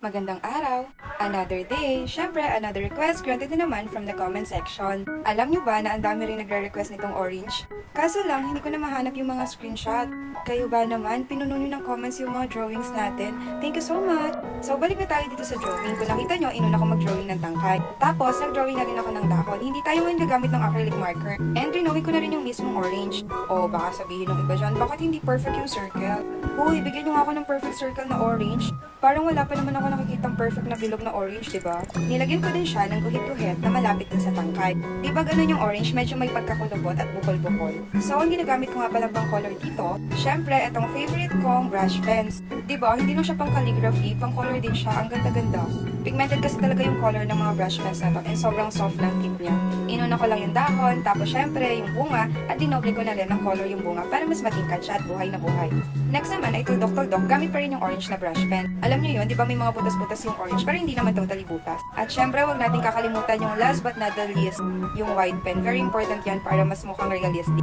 Magandang araw! Another day! Syempre, another request granted na naman from the comment section. Alam nyo ba na ang dami rin nagre-request nitong orange? Kaso lang, hindi ko na mahanap yung mga screenshot. Kayo ba naman, pinuno nyo ng comments yung mga drawings natin? Thank you so much! So, balik na tayo dito sa drawing. Kung nakita nyo, inuna ko mag-drawing ng tangkay. Tapos, nag-drawing na rin ako ng dahon. Hindi tayo ngayon gagamit ng acrylic marker. And drawing ko na rin yung mismong orange. O, baka sabihin ng iba dyan, bakit hindi perfect yung circle? Uy, bigyan nyo nga ako ng perfect circle na orange. Parang wala pa naman ako nakikitang perfect na bilog na orange, diba? Nilagyan ko din siya ng guhit-guhit na malapit din sa tangkay. Diba ganun yung orange, medyo may pagkakulubot at bukol-bukol. So, ang ginagamit ko nga pala pang color dito, syempre, itong favorite kong brush pens. Diba, hindi lang siya pang calligraphy, pang color din siya, ang ganda-ganda. Pigmented kasi talaga yung color ng mga brush pens na to, and sobrang soft lang tip niya. Inuna ko lang yung dahon, tapos syempre, yung bunga, at dinoble ko na rin ng color yung bunga para mas matingkad siya at buhay na buhay. Next naman ay tuldok-tuldok, gamit pa rin yung orange na brush pen. Alam niyo yun, di ba may mga butas-butas yung orange, pero hindi naman totally butas. At syempre, wag natin kakalimutan yung last but not the least, yung white pen. Very important yan para mas mukhang realistic.